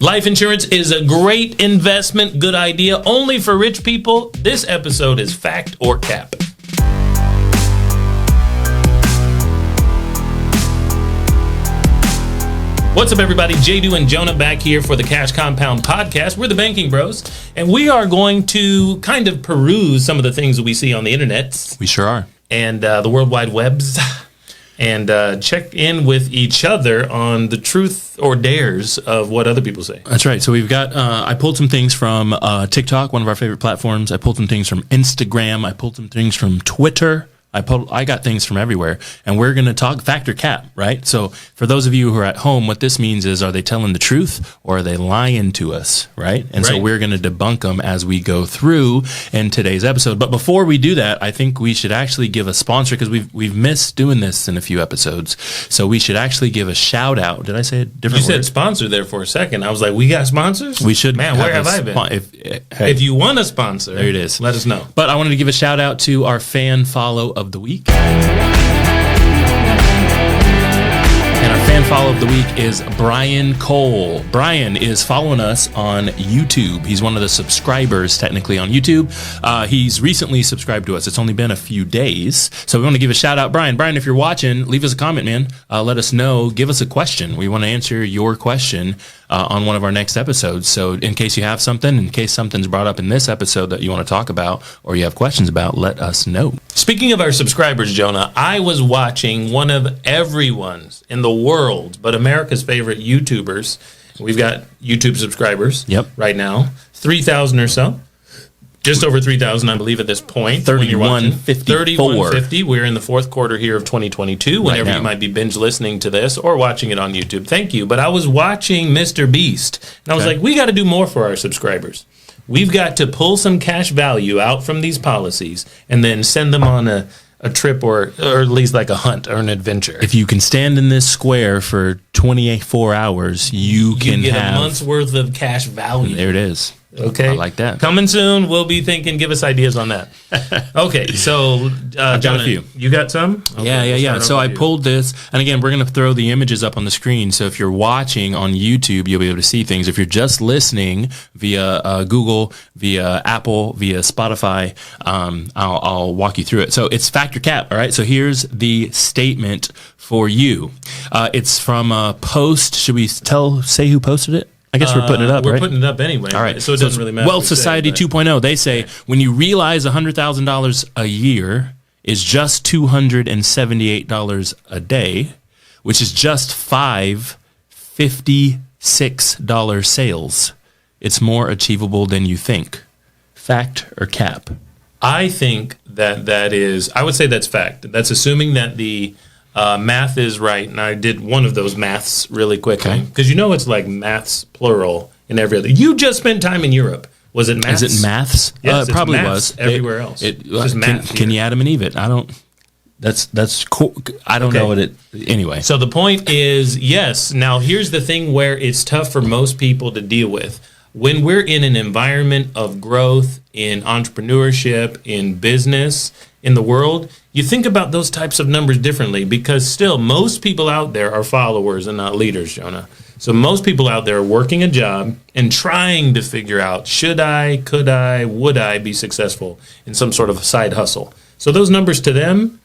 Life insurance is a great investment, good idea, only for rich people. This episode is Fact or Cap. What's up, everybody? Jdew and Jonah back here for the Cash Compound podcast. We're the Banking Bros, and we are going to kind of peruse some of the things that we see on the internet. We sure are. And the World Wide Webs. And check in with each other on the truth or dares of what other people say. That's right. So we've got, I pulled some things from TikTok, one of our favorite platforms. I pulled some things from Instagram. I pulled some things from Twitter. I got things from everywhere, and we're going to talk fact or cap, right? So for those of you who are at home, what this means is, are they telling the truth or are they lying to us, right? And so we're going to debunk them as we go through in today's episode. But before we do that, I think we should actually give a sponsor, because we've missed doing this in a few episodes. So we should actually give a shout out. Did I say a different word? You said sponsor there for a second. I was like, we got sponsors? We should. Man, where have I been? If you want a sponsor, there it is. Let us know. But I wanted to give a shout out to our fan follow of the week. And our fan follow of the week is Brian Cole. Brian is following us on YouTube. He's one of the subscribers technically on YouTube. He's recently subscribed to us. It's only been a few days. So we want to give a shout out. Brian, if you're watching, leave us a comment, man. Let us know. Give us a question. We want to answer your question on one of our next episodes. So in case you have something, in case something's brought up in this episode that you want to talk about or you have questions about, let us know. Speaking of our subscribers, Jonah, I was watching one of everyone's in the world, but America's favorite YouTubers. We've got YouTube subscribers right now, 3,000 or so. Just over 3,000, I believe, at this point. 3150. We're in the fourth quarter here of 2022, whenever you might be binge listening to this or watching it on YouTube. Thank you. But I was watching Mr. Beast, and I was like, we got to do more for our subscribers. We've got to pull some cash value out from these policies and then send them on a trip or at least like a hunt or an adventure. If you can stand in this square for 24 hours, you can get have a month's worth of cash value. There it is. Okay. I like that. Coming soon. We'll be thinking, give us ideas on that. Okay. So, I've got a few. You got some? Okay, yeah. So I pulled this, and again, we're going to throw the images up on the screen. So if you're watching on YouTube, you'll be able to see things. If you're just listening via Google, via Apple, via Spotify, I'll walk you through it. So it's fact or cap. All right. So here's the statement for you. It's from a post. Should we say who posted it? I guess we're putting it up, right? We're putting it up anyway. All right. So it doesn't really matter. Wealth Society 2.0, they say, when you realize $100,000 a year is just $278 a day, which is just $5 $56 sales, it's more achievable than you think. Fact or cap? I think that is, I would say that's fact. That's assuming that the math is right, and I did one of those maths really quickly because it's like maths plural in every other. You just spent time in Europe. Was it maths? Is it maths? Yes, it probably maths was. Everywhere else. Just math. Can you Adam and Eve it? I don't. That's cool. I don't know what it. Anyway. So the point is, yes. Now here's the thing where it's tough for most people to deal with. When we're in an environment of growth, in entrepreneurship, in business, in the world, you think about those types of numbers differently because still most people out there are followers and not leaders, Jonah. So most people out there are working a job and trying to figure out, should I, could I, would I be successful in some sort of side hustle? So those numbers to them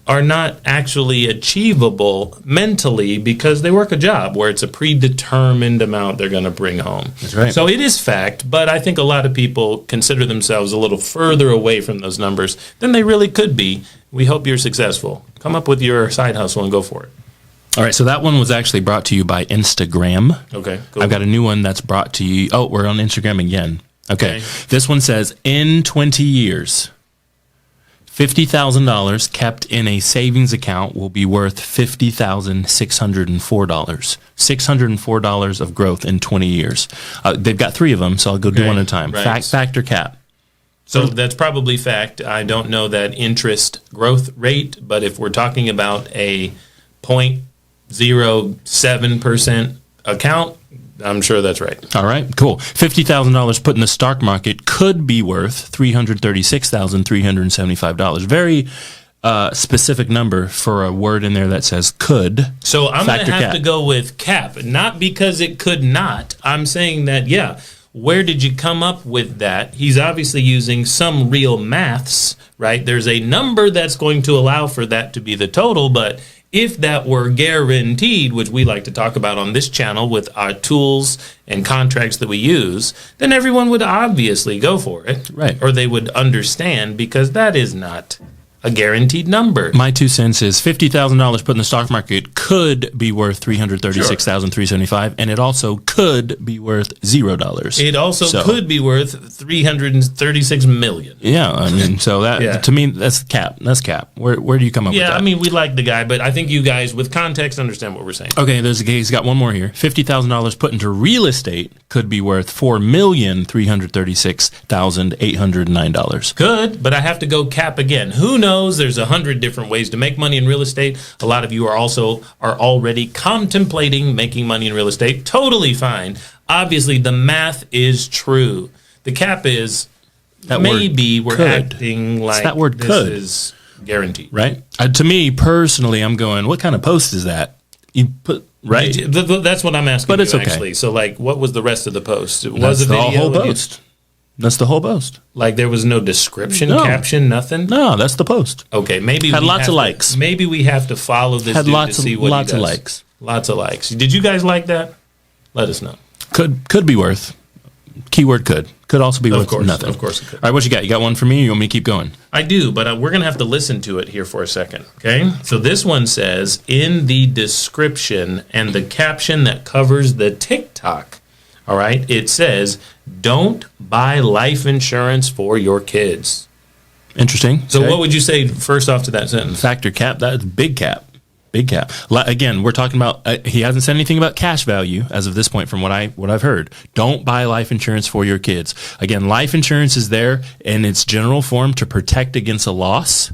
are not actually achievable mentally because they work a job where it's a predetermined amount they're going to bring home. That's right. So it is fact, but I think a lot of people consider themselves a little further away from those numbers than they really could be. We hope you're successful. Come up with your side hustle and go for it. All right, so that one was actually brought to you by Instagram. Okay, cool. I've got a new one that's brought to you. Oh, we're on Instagram again. Okay. This one says, in 20 years... $50,000 kept in a savings account will be worth $50,604. $604 of growth in 20 years. They've got three of them, so I'll go do one at a time. Right. Fact or cap? So that's probably fact. I don't know that interest growth rate, but if we're talking about a 0.07% account, I'm sure that's right. All right, cool. $50,000 put in the stock market could be worth $336,375. Very specific number for a word in there that says could. So I'm going to Factor have cap. to go with cap, not because it could not. I'm saying that, yeah, where did you come up with that? He's obviously using some real maths, right? There's a number that's going to allow for that to be the total, but if that were guaranteed, which we like to talk about on this channel with our tools and contracts that we use, then everyone would obviously go for it. Right. Or they would understand, because that is not a guaranteed number. My 2 cents is $50,000 put in the stock market could be worth $336,375, and it also could be worth $0. It also could be worth $336 million. Yeah, I mean, so that to me that's cap. That's cap. Where do you come up with that? Yeah, I mean, we like the guy, but I think you guys with context understand what we're saying. Okay, he's got one more here. $50,000 put into real estate could be worth $4,336,809. Could, but I have to go cap again. Who knows? There's 100 different ways to make money in real estate. A lot of you are already contemplating making money in real estate. Totally fine. Obviously, the math is true. The cap is That maybe we're could. acting like that word this could. is guaranteed. Right? To me personally, I'm going, what kind of post is that? You put right. That's what I'm asking. But it's you, okay. Actually. So, like, what was the rest of the post? That's the whole post. That's the whole post. Like, there was no description, No. caption, nothing? No, that's the post. Okay, maybe Had we lots have of to- likes. Maybe we have to follow this Had dude lots to see of what lots he of does. likes. Lots of likes. Did you guys like that? Let us know. Could be worth. Keyword could. Could also be worth nothing. Of course it could. All right, what you got? You got one for me? Or you want me to keep going? I do, but we're going to have to listen to it here for a second, okay? So this one says, in the description and the caption that covers the TikTok, all right, it says, don't buy life insurance for your kids. Interesting. So Okay. what would you say first off to that sentence? Factor cap? That's big cap. Big cap. Again, we're talking about. He hasn't said anything about cash value as of this point, from what I've heard. Don't buy life insurance for your kids. Again, life insurance is there in its general form to protect against a loss.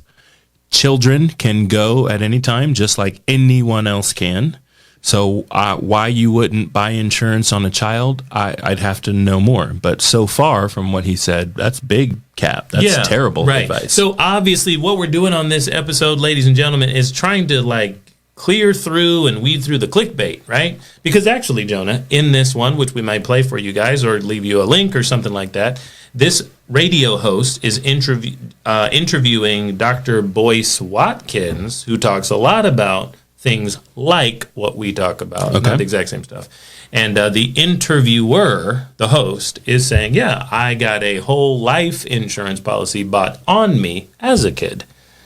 Children can go at any time, just like anyone else can. So why you wouldn't buy insurance on a child, I'd have to know more. But so far, from what he said, that's big cap. That's terrible advice. So obviously, what we're doing on this episode, ladies and gentlemen, is trying to clear through and weed through the clickbait, right? Because actually, Jonah, in this one, which we might play for you guys or leave you a link or something like that, this radio host is interviewing Dr. Boyce Watkins, who talks a lot about things like what we talk about, not the exact same stuff. And the interviewer, the host, is saying, yeah, I got a whole life insurance policy bought on me as a kid.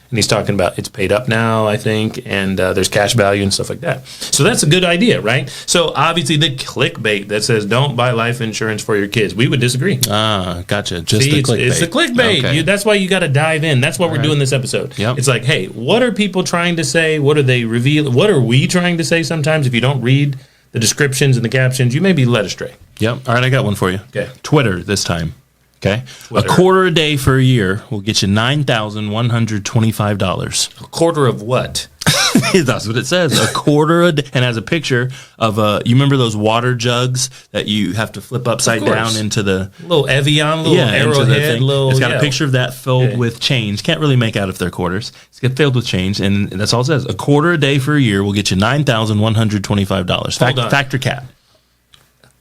And he's talking about it's paid up now, I think, and there's cash value and stuff like that. So that's a good idea, right? So obviously the clickbait that says don't buy life insurance for your kids, we would disagree. Ah, gotcha. Just See, the clickbait. it's the clickbait. Okay. That's why you got to dive in. That's what we're doing this episode. Yep. It's like, hey, what are people trying to say? What are they revealing? What are we trying to say sometimes? If you don't read the descriptions and the captions, you may be led astray. Yep. All right, I got one for you. Okay. Twitter this time. Okay. Twitter. A quarter a day for a year will get you $9,125. A quarter of what? That's what it says. A quarter a day, and has a picture of you remember those water jugs that you have to flip upside down into the Little Evian, little into the Arrowhead, thing. little. It's got a picture of that filled with change. Can't really make out if they're quarters. It's got filled with change, and that's all it says. A quarter a day for a year will get you $9,125. Factor cap.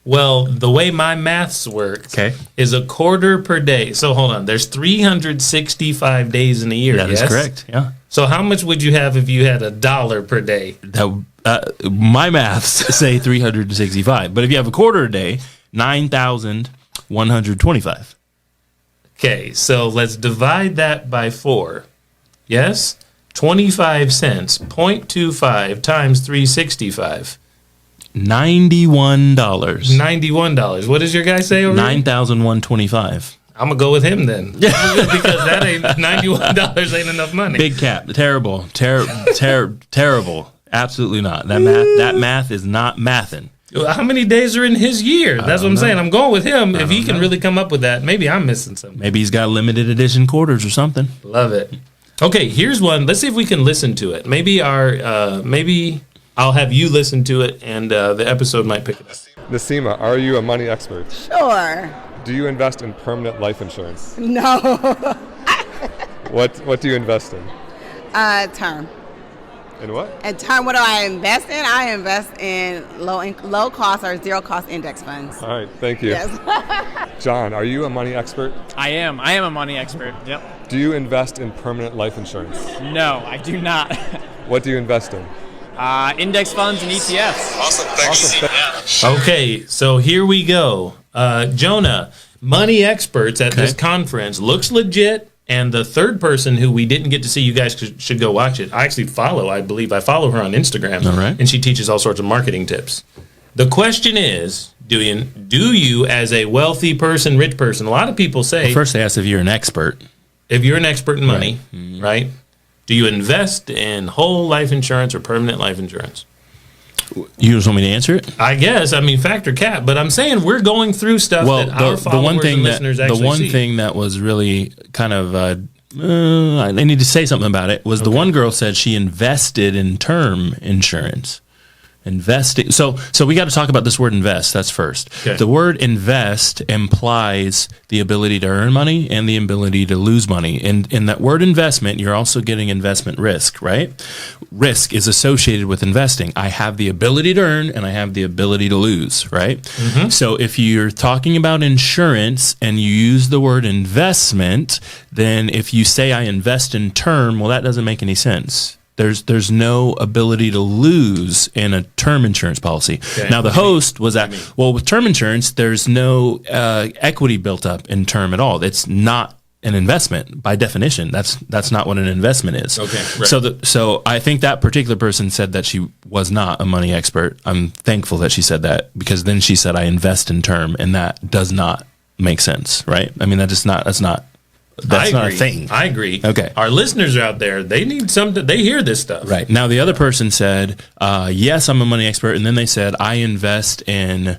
Well, the way my maths works is a quarter per day. So hold on. There's 365 days in a year. That is correct. Yeah. So how much would you have if you had $1 per day? My maths say 365, but if you have a quarter a day, 9,125. Okay, so let's divide that by 4. Yes? 25 cents, 0.25 times 365. $91. $91. What does your guy say over there? 9,125. I'm going to go with him then. Because that ain't $91 ain't enough money. Big cap. Terrible. Terrible. Absolutely not. That math is not mathin'. How many days are in his year? That's what I'm saying. I'm going with him. If he can really come up with that, maybe I'm missing something. Maybe he's got limited edition quarters or something. Love it. Okay, here's one. Let's see if we can listen to it. Maybe I'll have you listen to it, and the episode might pick it up. Nasima, are you a money expert? Sure. Do you invest in permanent life insurance? No. What do you invest in? Term. And what? And term, what do I invest in? I invest in low cost or zero cost index funds. All right, thank you. Yes. John, are you a money expert? I am a money expert. Yep. Do you invest in permanent life insurance? No, I do not. What do you invest in? Index funds and ETFs. Awesome. Okay, so here we go. Jonah, money experts at this conference looks legit. And the third person who we didn't get to see, you guys should go watch it. I actually follow her on Instagram. All right. And she teaches all sorts of marketing tips. The question is, do you as a wealthy person, rich person, a lot of people say... Well, first they ask if you're an expert. If you're an expert in money, right? Do you invest in whole life insurance or permanent life insurance? You just want me to answer it? I guess. I mean, factor cap. But I'm saying we're going through stuff that our followers and listeners actually see. The one thing that was really kind of, I need to say something about it, was the one girl said she invested in term insurance. Investing. So we got to talk about this word invest. That's first. Okay. The word invest implies the ability to earn money and the ability to lose money. And in that word investment, you're also getting investment risk, right? Risk is associated with investing. I have the ability to earn and I have the ability to lose, right? Mm-hmm. So if you're talking about insurance and you use the word investment, then if you say I invest in term, well, that doesn't make any sense. There's no ability to lose in a term insurance policy. Okay. Now, the host was at, well, with term insurance, there's no equity built up in term at all. It's not an investment by definition. That's not what an investment is. Okay. Right. So I think that particular person said that she was not a money expert. I'm thankful that she said that, because then she said I invest in term, and that does not make sense, right? I mean, that's not a thing. I agree. Okay. Our listeners are out there. They need something. They hear this stuff. Right. Now, the other person said, yes, I'm a money expert. And then they said, I invest in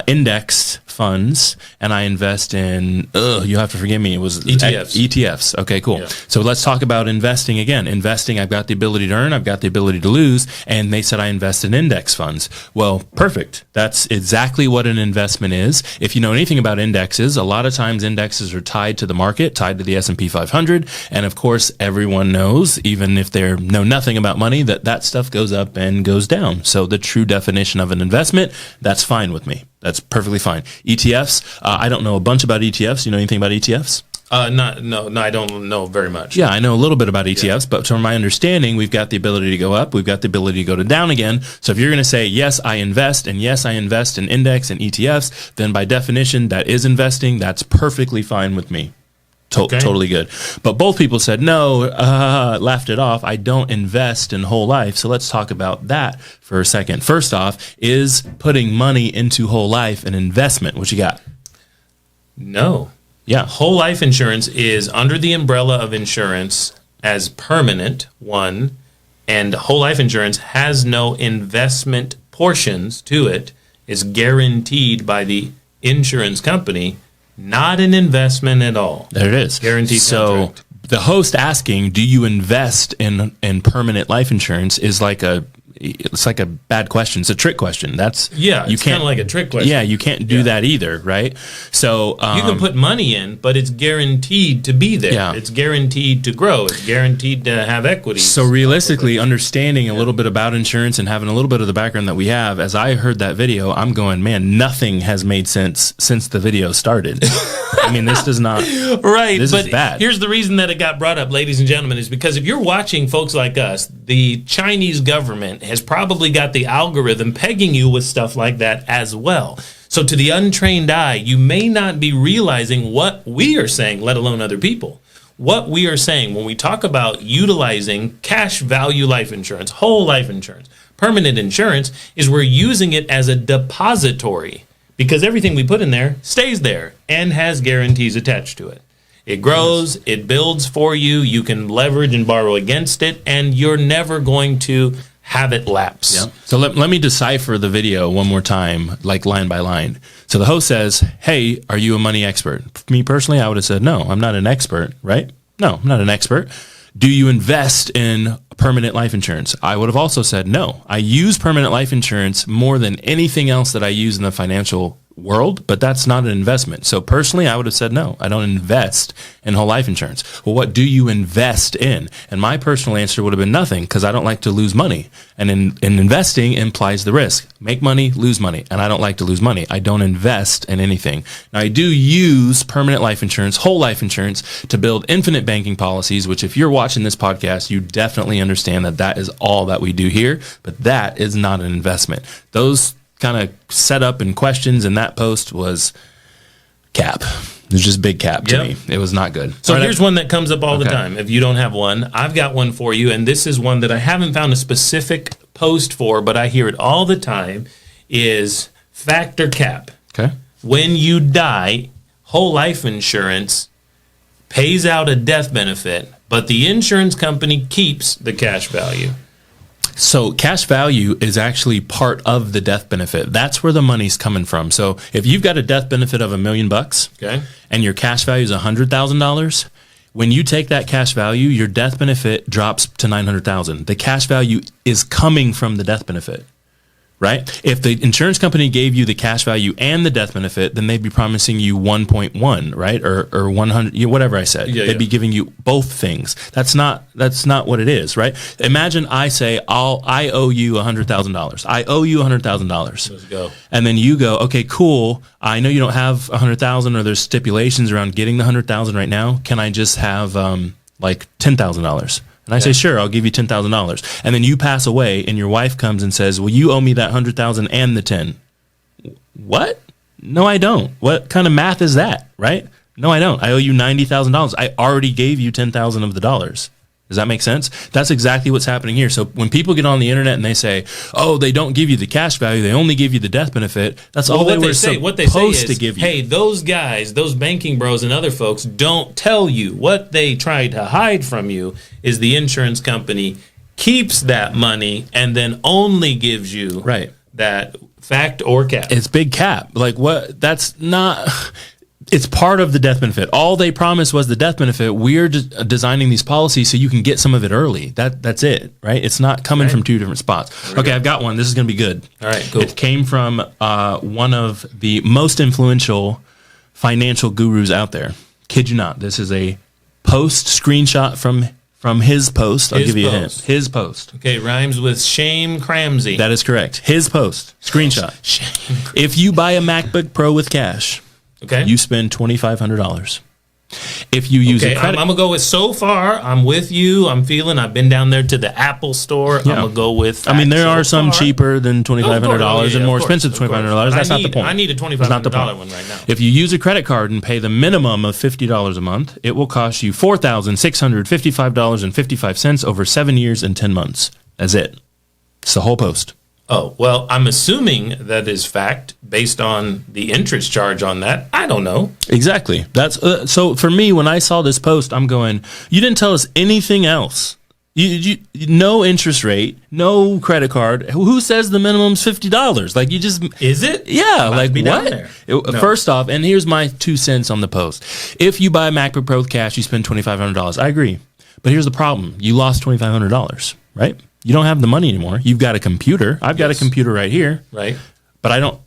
indexed funds, and I invest in, you have to forgive me, it was ETFs. ETFs. Okay, cool. Yeah. So let's talk about investing again. Investing, I've got the ability to earn, I've got the ability to lose, and they said I invest in index funds. Well, perfect. That's exactly what an investment is. If you know anything about indexes, a lot of times indexes are tied to the market, tied to the S&P 500, and of course, everyone knows, even if they know nothing about money, that stuff goes up and goes down. So the true definition of an investment, that's fine with me. That's perfectly fine. ETFs, I don't know a bunch about ETFs. You know anything about ETFs? No, I don't know very much. Yeah, I know a little bit about ETFs, but from my understanding, we've got the ability to go up, we've got the ability to go down again. So if you're going to say, yes, I invest, and yes, I invest in index and ETFs, then by definition, that is investing. That's perfectly fine with me. Totally good. But both people said, no, laughed it off. I don't invest in whole life. So let's talk about that for a second. First off, is putting money into whole life an investment? What you got? No. Yeah. Whole life insurance is under the umbrella of insurance as permanent, one, and whole life insurance has no investment portions to it. It's guaranteed by the insurance company. Not an investment at all. There it is. Guaranteed contract. So the host asking, do you invest in permanent life insurance is like it's like a bad question. It's a trick question. It's kind of like a trick question. Yeah, you can't do that either, right? So you can put money in, but it's guaranteed to be there. Yeah. It's guaranteed to grow. It's guaranteed to have equity. So realistically, understanding a little bit about insurance and having a little bit of the background that we have, as I heard that video, I'm going, man, nothing has made sense since the video started. I mean, this does not. Right. This is bad. Here's the reason that it got brought up, ladies and gentlemen, is because if you're watching folks like us, the Chinese government has probably got the algorithm pegging you with stuff like that as well. So to the untrained eye, you may not be realizing what we are saying, let alone other people. What we are saying when we talk about utilizing cash value life insurance, whole life insurance, permanent insurance, is we're using it as a depository because everything we put in there stays there and has guarantees attached to it. It grows, it builds for you, you can leverage and borrow against it, and you're never going to have it lapse. Yeah. So let me decipher the video one more time, like line by line. So the host says, hey, are you a money expert? Me personally, I would have said, no, I'm not an expert, right? No, I'm not an expert. Do you invest in permanent life insurance? I would have also said, no. I use permanent life insurance more than anything else that I use in the financial world, but that's not an investment. So personally, I would have said no. I don't invest in whole life insurance. Well, what do you invest in? And my personal answer would have been nothing, because I don't like to lose money. And in investing implies the risk. Make money, lose money. And I don't like to lose money. I don't invest in anything. Now, I do use permanent life insurance, whole life insurance, to build infinite banking policies, which if you're watching this podcast, you definitely understand that that is all that we do here. But that is not an investment. Those kind of setup and questions in that post was cap. It was just big cap to me. It was not good. So here's one that comes up all the time. If you don't have one, I've got one for you. And this is one that I haven't found a specific post for, but I hear it all the time, is factor cap. Okay. When you die, whole life insurance pays out a death benefit, but the insurance company keeps the cash value. So cash value is actually part of the death benefit. That's where the money's coming from. So if you've got a death benefit of $1 million, okay, and your cash value is $100,000, when you take that cash value, your death benefit drops to $900,000. The cash value is coming from the death benefit, right? If the insurance company gave you the cash value and the death benefit, then they'd be promising you 1.1, right? Or 100, whatever I said. They'd be giving you both things. That's not what it is, right? Imagine I say, I owe you $100,000. I owe you $100,000. Let's go. And then you go, okay, cool. I know you don't have 100,000, or there's stipulations around getting the 100,000 right now. Can I just have like $10,000? And I say, sure, I'll give you $10,000. And then you pass away, and your wife comes and says, well, you owe me that $100,000 and the 10. What? No, I don't. What kind of math is that, right? No, I don't. I owe you $90,000. I already gave you $10,000 of the dollars. Does that make sense? That's exactly what's happening here. So when people get on the internet and they say, oh, they don't give you the cash value, they only give you the death benefit, that's all they were supposed to give you. Hey, those guys, those banking bros and other folks don't tell you. What they try to hide from you is the insurance company keeps that money and then only gives you that fact or cap. It's big cap. Like what? That's not... It's part of the death benefit. All they promised was the death benefit. We're designing these policies so you can get some of it early. That's it, right? It's not coming from two different spots. Okay, I've got one. This is going to be good. All right, cool. It came from one of the most influential financial gurus out there. Kid you not. This is a post screenshot from his post. I'll give you a hint. His post. Okay, rhymes with shame cramsy. That is correct. His post. Screenshot. Shame. If you buy a MacBook Pro with cash... Okay. You spend $2,500. If you use a credit, I'm gonna go with so far. I'm with you. I'm feeling. I've been down there to the Apple store. I'm gonna go with. I mean, there are some cheaper than $2,500 and more expensive than $2,500. That's not the point. I need a $2,500 one right now. If you use a credit card and pay the minimum of $50 a month, it will cost you $4,655.55 over 7 years and 10 months. That's it. It's the whole post. Oh, well, I'm assuming that is fact based on the interest charge on that. I don't know. Exactly. That's so for me, when I saw this post, I'm going, you didn't tell us anything else. You no interest rate, no credit card. Who says the minimum's $50? Like you just... Is it? Yeah. Like what? No. First off, and here's my 2 cents on the post. If you buy a MacBook Pro with cash, you spend $2,500. I agree. But here's the problem. You lost $2,500, right? You don't have the money anymore. You've got a computer. I've got a computer right here. Right. But I don't.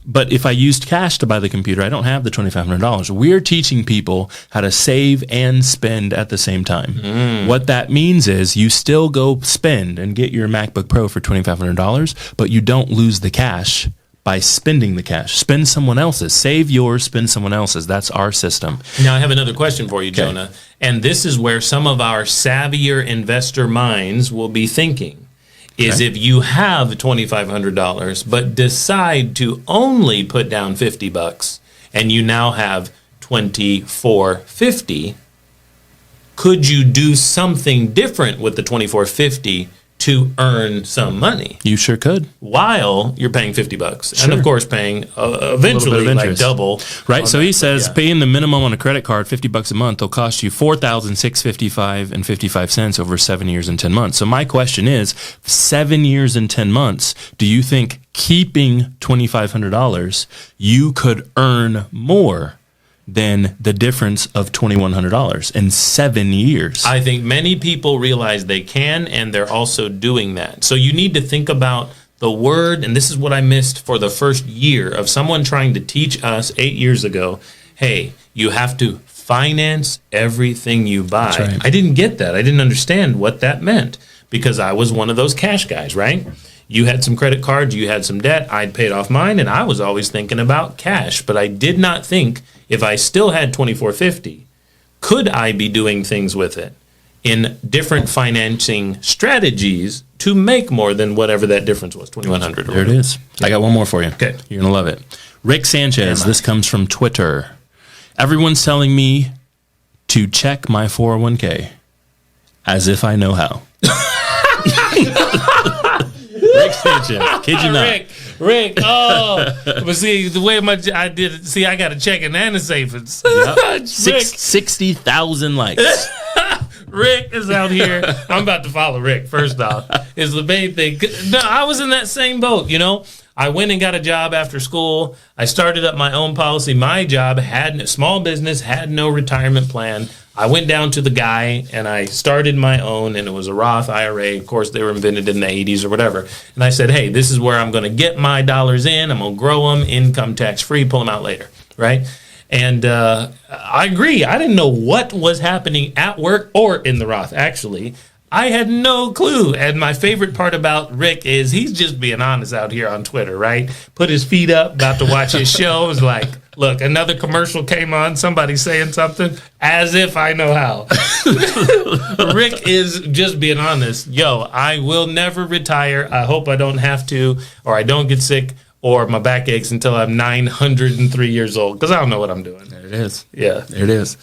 But if I used cash to buy the computer, I don't have the $2,500. We're teaching people how to save and spend at the same time. What that means is you still go spend and get your MacBook Pro for $2,500, but you don't lose the cash by spending the cash. Spend someone else's. Save yours, spend someone else's. That's our system. Now, I have another question for you, Jonah. And this is where some of our savvier investor minds will be thinking, is if you have $2,500 but decide to only put down $50 and you now have $2,450, could you do something different with the $2,450 to earn some money? You sure could. While you're paying $50. And of course paying eventually like double. Right. So he says paying the minimum on a credit card, $50 a month, will cost you $4,655.55 over 7 years and 10 months. So my question is, 7 years and 10 months, do you think keeping $2,500, you could earn more than the difference of $2,100 in 7 years? I think many people realize they can, and they're also doing that. So you need to think about the word, and this is what I missed for the first year of someone trying to teach us 8 years ago, hey, you have to finance everything you buy. That's right. I didn't get that. I didn't understand what that meant because I was one of those cash guys, right? You had some credit cards, you had some debt, I'd paid off mine, and I was always thinking about cash. But I did not think if I still had $24.50, could I be doing things with it in different financing strategies to make more than whatever that difference was, $2,100. There it is. I got one more for you. Okay. You're going to love it. Rick Sanchez, this comes from Twitter. Everyone's telling me to check my 401k as if I know how. Rick Sanchez, kid you not. Rick, but see, the way I did it, see, I got a checking and a savings. Yep. 60,000 likes. Rick is out here. I'm about to follow Rick, first off, is the main thing. No, I was in that same boat, you know. I went and got a job after school. I started up my own policy. My job had small business, had no retirement plan. I went down to the guy and I started my own, and it was a Roth IRA. Of course, they were invented in the 80s or whatever. And I said, hey, this is where I'm going to get my dollars in. I'm going to grow them, income tax free, pull them out later, right? And I agree. I didn't know what was happening at work or in the Roth, actually. I had no clue. And my favorite part about Rick is he's just being honest out here on Twitter, right? Put his feet up, about to watch his show. It was like, look, another commercial came on, somebody saying something, as if I know how. Rick is just being honest. Yo, I will never retire. I hope I don't have to, or I don't get sick, or my back aches until I'm 903 years old, because I don't know what I'm doing. There it is. Yeah. There it is.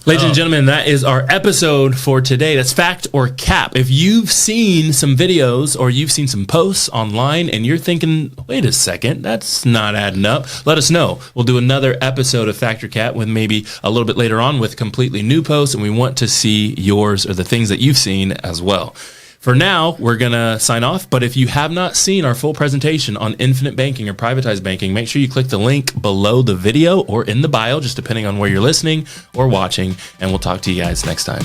Ladies and gentlemen, that is our episode for today. That's Fact or Cap. If you've seen some videos or you've seen some posts online and you're thinking, wait a second, that's not adding up, let us know. We'll do another episode of Fact or Cap with maybe a little bit later on with completely new posts, and we want to see yours or the things that you've seen as well. For now, we're going to sign off, but if you have not seen our full presentation on infinite banking or privatized banking, make sure you click the link below the video or in the bio, just depending on where you're listening or watching, and we'll talk to you guys next time.